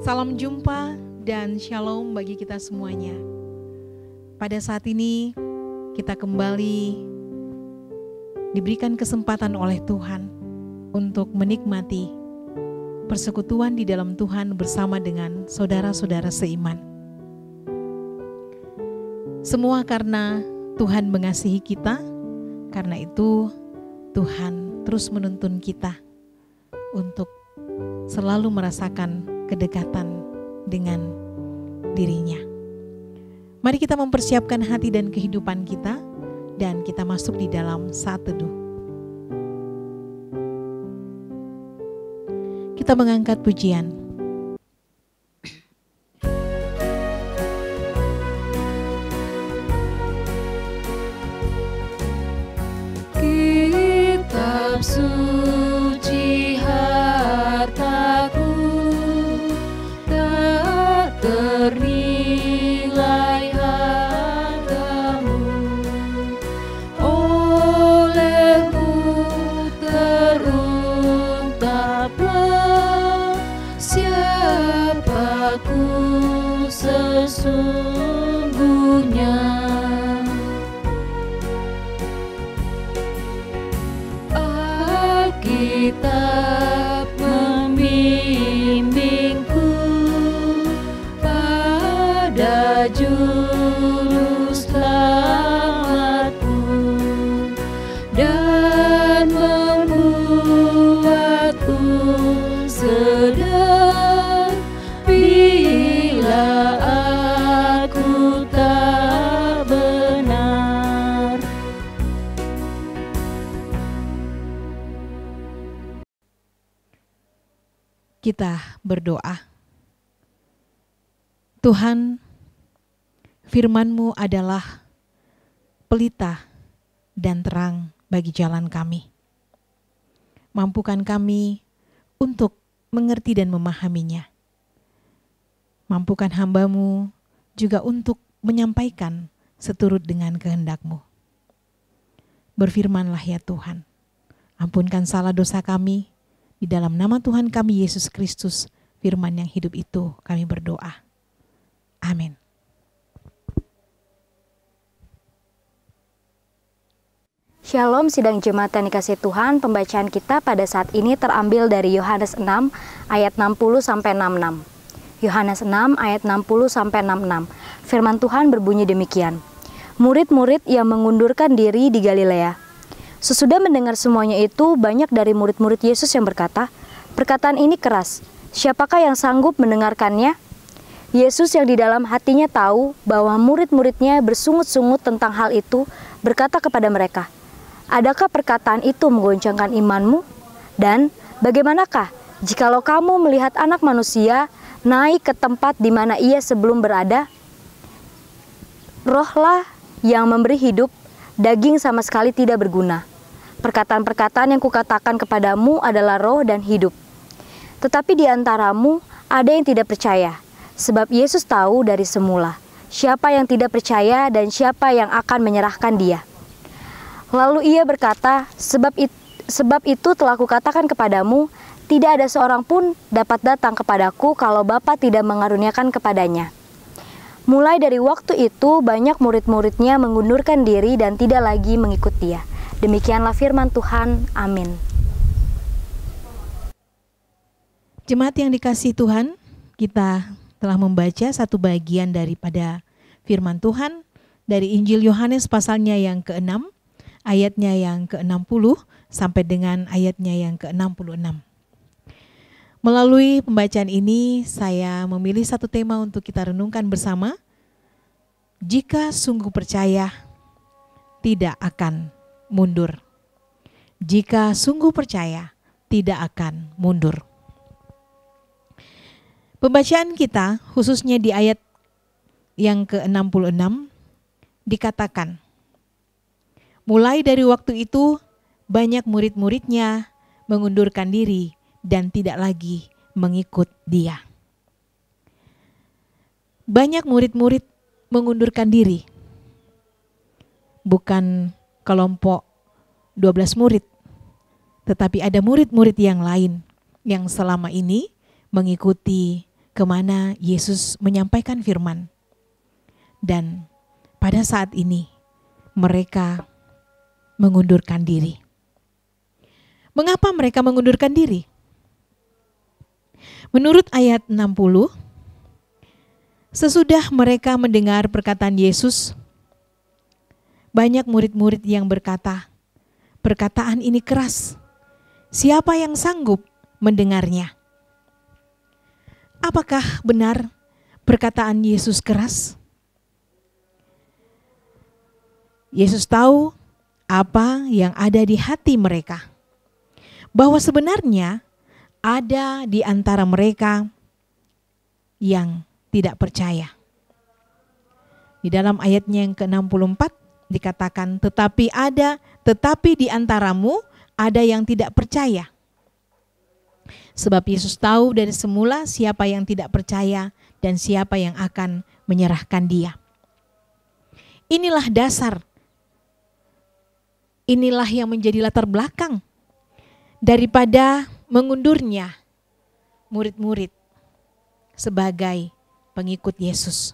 Salam jumpa dan shalom bagi kita semuanya. Pada saat ini kita kembali diberikan kesempatan oleh Tuhan untuk menikmati persekutuan di dalam Tuhan bersama dengan saudara-saudara seiman. Semua karena Tuhan mengasihi kita, karena itu Tuhan terus menuntun kita untuk selalu merasakan kedekatan dengan dirinya. Mari kita mempersiapkan hati dan kehidupan kita dan kita masuk di dalam saat teduh. Kita mengangkat pujian. Kitab suci hartaku, tak ternilai hargamu, olehmu terungkaplah siapaku sesungguhnya. Alkitab membimbingku pada juru selamatku dan membuatku sedar bila aku tak benar. Kita berdoa. Tuhan, firman-Mu adalah pelita dan terang bagi jalan kami. Mampukan kami untuk mengerti dan memahaminya. Mampukan hamba-Mu juga untuk menyampaikan seturut dengan kehendak-Mu. Berfirmanlah ya Tuhan, ampunkan salah dosa kami. Di dalam nama Tuhan kami Yesus Kristus, firman yang hidup itu kami berdoa. Amin. Shalom sidang jemaat yang dikasihi Tuhan, pembacaan kita pada saat ini terambil dari Yohanes 6 ayat 60-66. Yohanes 6 ayat 60-66. Firman Tuhan berbunyi demikian. Murid-murid yang mengundurkan diri di Galilea. Sesudah mendengar semuanya itu, banyak dari murid-murid Yesus yang berkata, "Perkataan ini keras, siapakah yang sanggup mendengarkannya?" Yesus yang di dalam hatinya tahu bahwa murid-muridnya bersungut-sungut tentang hal itu, berkata kepada mereka, "Adakah perkataan itu menggoncangkan imanmu? Dan bagaimanakah jikalau kamu melihat Anak Manusia naik ke tempat di mana ia sebelum berada? Rohlah yang memberi hidup, daging sama sekali tidak berguna. Perkataan-perkataan yang kukatakan kepadamu adalah roh dan hidup. Tetapi di antaramu ada yang tidak percaya, sebab Yesus tahu dari semula siapa yang tidak percaya dan siapa yang akan menyerahkan dia. Lalu ia berkata, sebab itu telah kukatakan kepadamu, tidak ada seorang pun dapat datang kepadaku kalau Bapa tidak mengaruniakan kepadanya." Mulai dari waktu itu, banyak murid-muridnya mengundurkan diri dan tidak lagi mengikut dia. Demikianlah firman Tuhan. Amin. Jemaat yang dikasihi Tuhan, kita telah membaca satu bagian daripada firman Tuhan dari Injil Yohanes pasalnya yang ke-6, ayatnya yang ke-60 sampai dengan ayatnya yang ke-66. Melalui pembacaan ini, saya memilih satu tema untuk kita renungkan bersama. Jika sungguh percaya, tidak akan mundur. Jika sungguh percaya, tidak akan mundur. Pembacaan kita, khususnya di ayat yang ke-66, dikatakan, mulai dari waktu itu, banyak murid-muridnya mengundurkan diri dan tidak lagi mengikut dia. Banyak murid-murid mengundurkan diri. Bukan kelompok 12 murid, tetapi ada murid-murid yang lain yang selama ini mengikuti kemana Yesus menyampaikan firman. Dan pada saat ini mereka mengundurkan diri. Mengapa mereka mengundurkan diri? Menurut ayat 60, sesudah mereka mendengar perkataan Yesus, banyak murid-murid yang berkata, "Perkataan ini keras. Siapa yang sanggup mendengarnya?" Apakah benar perkataan Yesus keras? Yesus tahu apa yang ada di hati mereka. Bahwa sebenarnya ada di antara mereka yang tidak percaya. Di dalam ayatnya yang ke-64 dikatakan, tetapi di antaramu ada yang tidak percaya. Sebab Yesus tahu dari semula siapa yang tidak percaya dan siapa yang akan menyerahkan dia. Inilah dasar. Inilah yang menjadi latar belakang daripada mengundurnya murid-murid sebagai pengikut Yesus.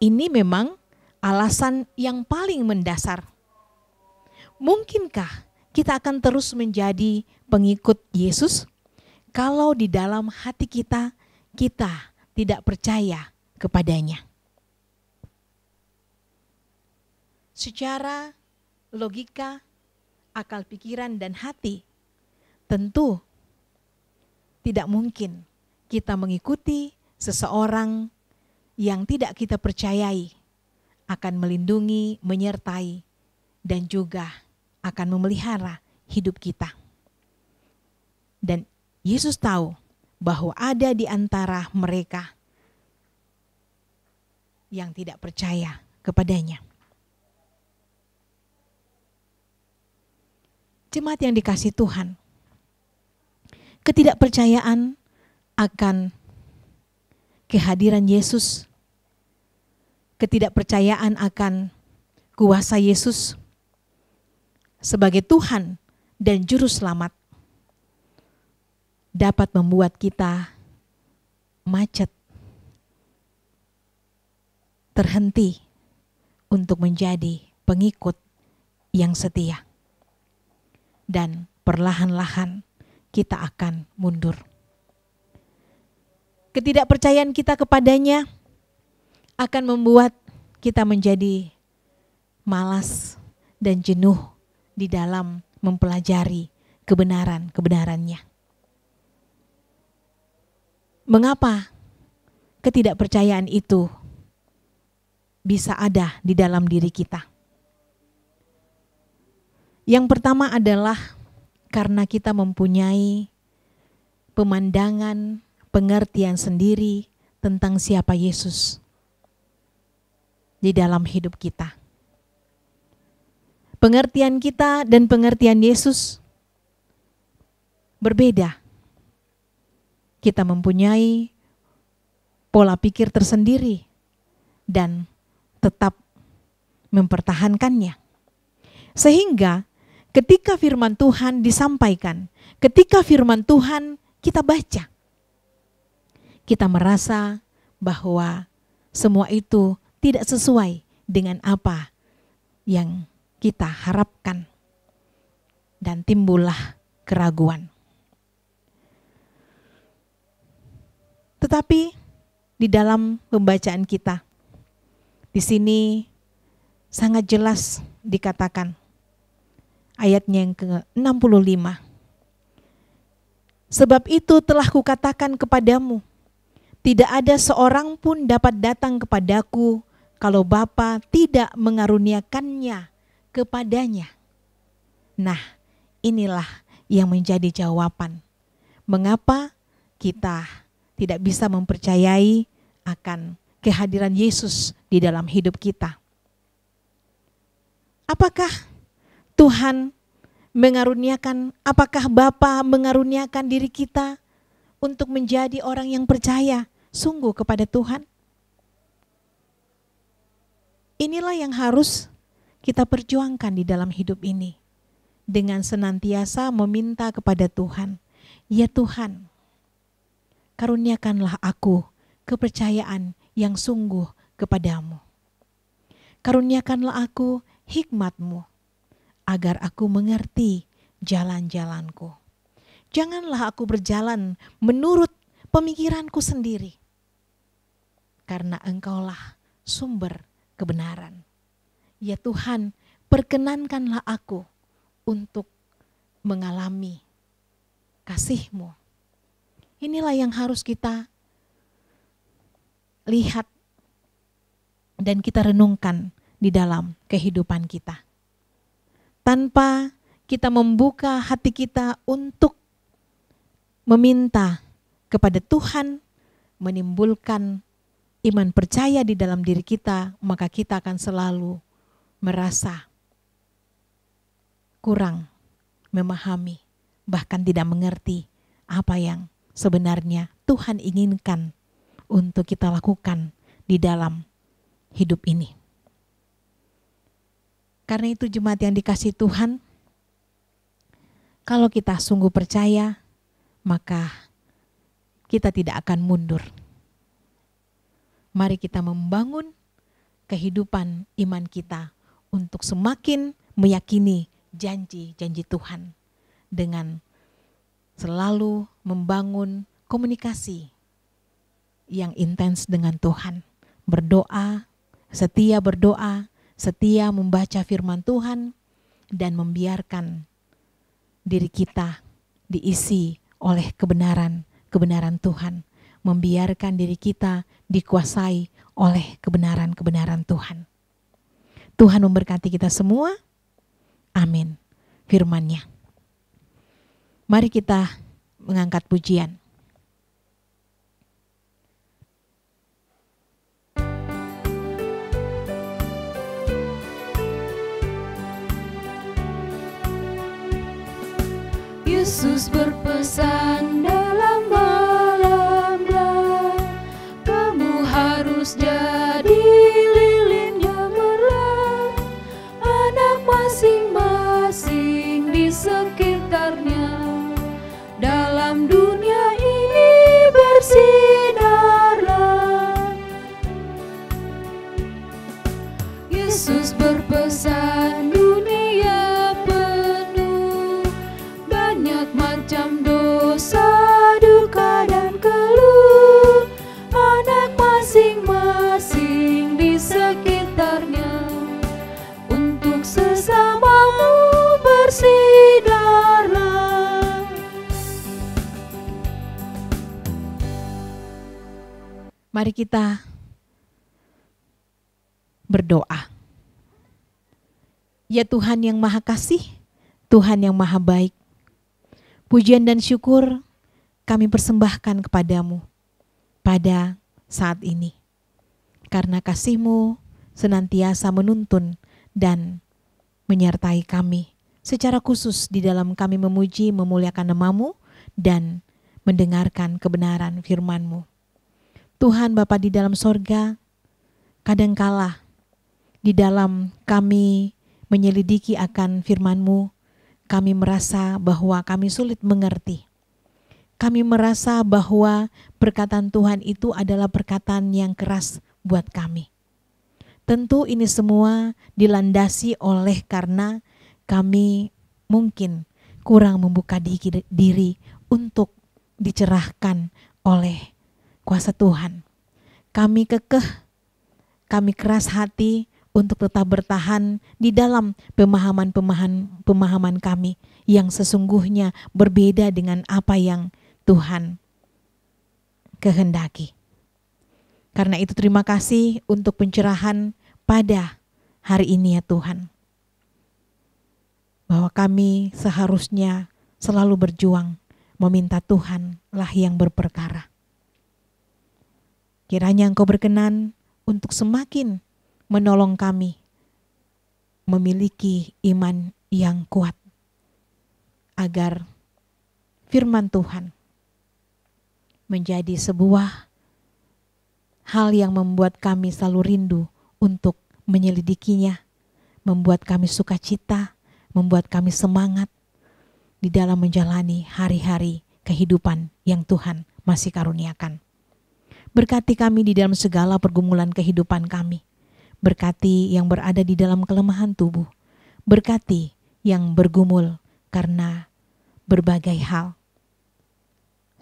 Ini memang alasan yang paling mendasar. Mungkinkah kita akan terus menjadi pengikut Yesus kalau di dalam hati kita tidak percaya kepadanya? Secara logika, akal pikiran dan hati, tentu tidak mungkin kita mengikuti seseorang yang tidak kita percayai akan melindungi, menyertai, dan juga akan memelihara hidup kita. Dan Yesus tahu bahwa ada di antara mereka yang tidak percaya kepadanya. Jemaat yang dikasihi Tuhan, ketidakpercayaan akan kehadiran Yesus, ketidakpercayaan akan kuasa Yesus sebagai Tuhan dan Juru Selamat dapat membuat kita macet, terhenti untuk menjadi pengikut yang setia. Dan perlahan-lahan kita akan mundur. Ketidakpercayaan kita kepadanya akan membuat kita menjadi malas dan jenuh di dalam mempelajari kebenaran-kebenarannya. Mengapa ketidakpercayaan itu bisa ada di dalam diri kita? Yang pertama adalah karena kita mempunyai pemandangan, pengertian sendiri tentang siapa Yesus di dalam hidup kita. Pengertian kita dan pengertian Yesus berbeda. Kita mempunyai pola pikir tersendiri dan tetap mempertahankannya. Sehingga ketika firman Tuhan disampaikan, ketika firman Tuhan kita baca, kita merasa bahwa semua itu tidak sesuai dengan apa yang kita harapkan dan timbullah keraguan. Tetapi di dalam pembacaan kita, di sini sangat jelas dikatakan, ayatnya yang ke-65. Sebab itu telah kukatakan kepadamu, tidak ada seorang pun dapat datang kepadaku kalau Bapa tidak mengaruniakannya kepadanya. Nah, inilah yang menjadi jawaban. Mengapa kita tidak bisa mempercayai akan kehadiran Yesus di dalam hidup kita? Apakah Tuhan mengaruniakan, apakah Bapa mengaruniakan diri kita untuk menjadi orang yang percaya sungguh kepada Tuhan? Inilah yang harus kita perjuangkan di dalam hidup ini. Dengan senantiasa meminta kepada Tuhan, ya Tuhan, karuniakanlah aku kepercayaan yang sungguh kepadamu. Karuniakanlah aku hikmat-Mu, agar aku mengerti jalan-jalanku. Janganlah aku berjalan menurut pemikiranku sendiri, karena Engkaulah sumber kebenaran. Ya Tuhan, perkenankanlah aku untuk mengalami kasih-Mu. Inilah yang harus kita lihat dan kita renungkan di dalam kehidupan kita. Tanpa kita membuka hati kita untuk meminta kepada Tuhan, menimbulkan iman percaya di dalam diri kita, maka kita akan selalu merasa kurang memahami, bahkan tidak mengerti apa yang sebenarnya Tuhan inginkan untuk kita lakukan di dalam hidup ini. Karena itu jemaat yang dikasihi Tuhan, kalau kita sungguh percaya, maka kita tidak akan mundur. Mari kita membangun kehidupan iman kita untuk semakin meyakini janji-janji Tuhan dengan selalu membangun komunikasi yang intens dengan Tuhan. Berdoa, setia membaca firman Tuhan, dan membiarkan diri kita diisi oleh kebenaran Tuhan. Membiarkan diri kita dikuasai oleh kebenaran Tuhan. Tuhan memberkati kita semua. Amin. Firman-Nya. Mari kita mengangkat pujian. Yesus berpesan dalam malam gelap, kamu harus jadi lilin yang merah, anak masing-masing di sekitarnya. Dalam dunia ini bersinarlah. Yesus berpesan dunia penuh banyak macam dosa, duka dan keluh, anak masing-masing di sekitarnya. Untuk sesamamu bersinarlah. Mari kita berdoa. Ya Tuhan yang Maha Kasih, Tuhan yang Maha Baik, pujian dan syukur kami persembahkan kepadamu pada saat ini. Karena kasih-Mu senantiasa menuntun dan menyertai kami secara khusus di dalam kami memuji, memuliakan nama-Mu dan mendengarkan kebenaran firman-Mu. Tuhan Bapa di dalam sorga, kadangkala di dalam kami menyelidiki akan firman-Mu, kami merasa bahwa kami sulit mengerti. Kami merasa bahwa perkataan Tuhan itu adalah perkataan yang keras buat kami. Tentu ini semua dilandasi oleh karena kami mungkin kurang membuka diri untuk dicerahkan oleh kuasa Tuhan. Kami kekeh, kami keras hati untuk tetap bertahan di dalam pemahaman kami yang sesungguhnya berbeda dengan apa yang Tuhan kehendaki. Karena itu terima kasih untuk pencerahan pada hari ini ya Tuhan. Bahwa kami seharusnya selalu berjuang meminta Tuhanlah yang berperkara. Kiranya Engkau berkenan untuk semakin menolong kami memiliki iman yang kuat, agar firman Tuhan menjadi sebuah hal yang membuat kami selalu rindu untuk menyelidikinya, membuat kami sukacita, membuat kami semangat di dalam menjalani hari-hari kehidupan yang Tuhan masih karuniakan. Berkati kami di dalam segala pergumulan kehidupan kami. Berkati yang berada di dalam kelemahan tubuh. Berkati yang bergumul karena berbagai hal.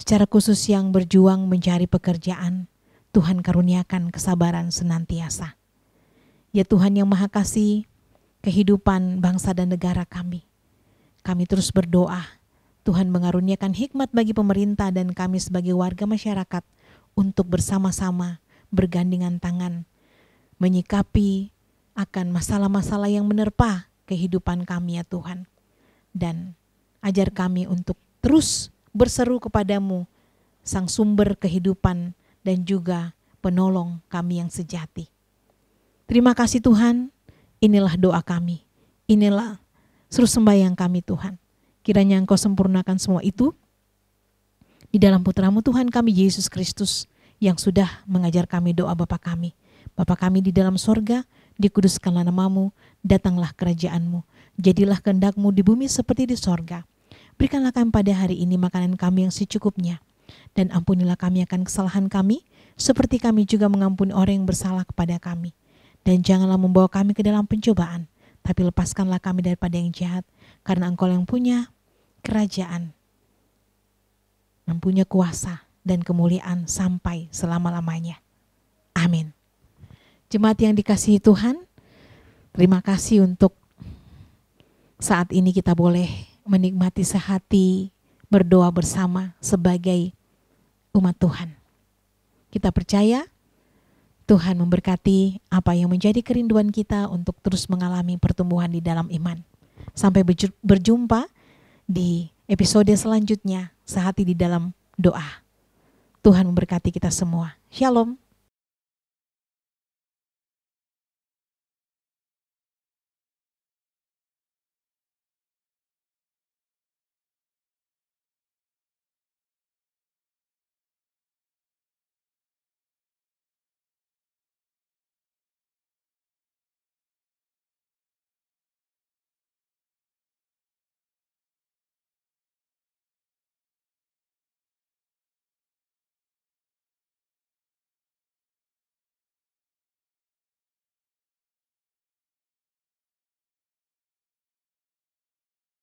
Secara khusus yang berjuang mencari pekerjaan, Tuhan karuniakan kesabaran senantiasa. Ya Tuhan yang Maha Kasih, kehidupan bangsa dan negara kami. Kami terus berdoa, Tuhan mengaruniakan hikmat bagi pemerintah dan kami sebagai warga masyarakat untuk bersama-sama bergandengan tangan, menyikapi akan masalah-masalah yang menerpa kehidupan kami ya Tuhan. Dan ajar kami untuk terus berseru kepadamu, Sang Sumber kehidupan dan juga penolong kami yang sejati. Terima kasih Tuhan, inilah doa kami, inilah seru sembahyang kami Tuhan. Kiranya Engkau sempurnakan semua itu di dalam putra-Mu Tuhan kami Yesus Kristus yang sudah mengajar kami doa Bapa kami. Bapa kami di dalam sorga, dikuduskanlah nama-Mu, datanglah kerajaan-Mu, jadilah kehendak-Mu di bumi seperti di sorga. Berikanlah kami pada hari ini makanan kami yang secukupnya, dan ampunilah kami akan kesalahan kami, seperti kami juga mengampuni orang yang bersalah kepada kami. Dan janganlah membawa kami ke dalam pencobaan, tapi lepaskanlah kami daripada yang jahat, karena Engkau yang punya kerajaan, mempunyai kuasa dan kemuliaan sampai selama-lamanya. Amin. Jemaat yang dikasihi Tuhan, terima kasih untuk saat ini kita boleh menikmati sehati berdoa bersama sebagai umat Tuhan. Kita percaya Tuhan memberkati apa yang menjadi kerinduan kita untuk terus mengalami pertumbuhan di dalam iman. Sampai berjumpa di episode selanjutnya, sehati di dalam doa. Tuhan memberkati kita semua. Shalom.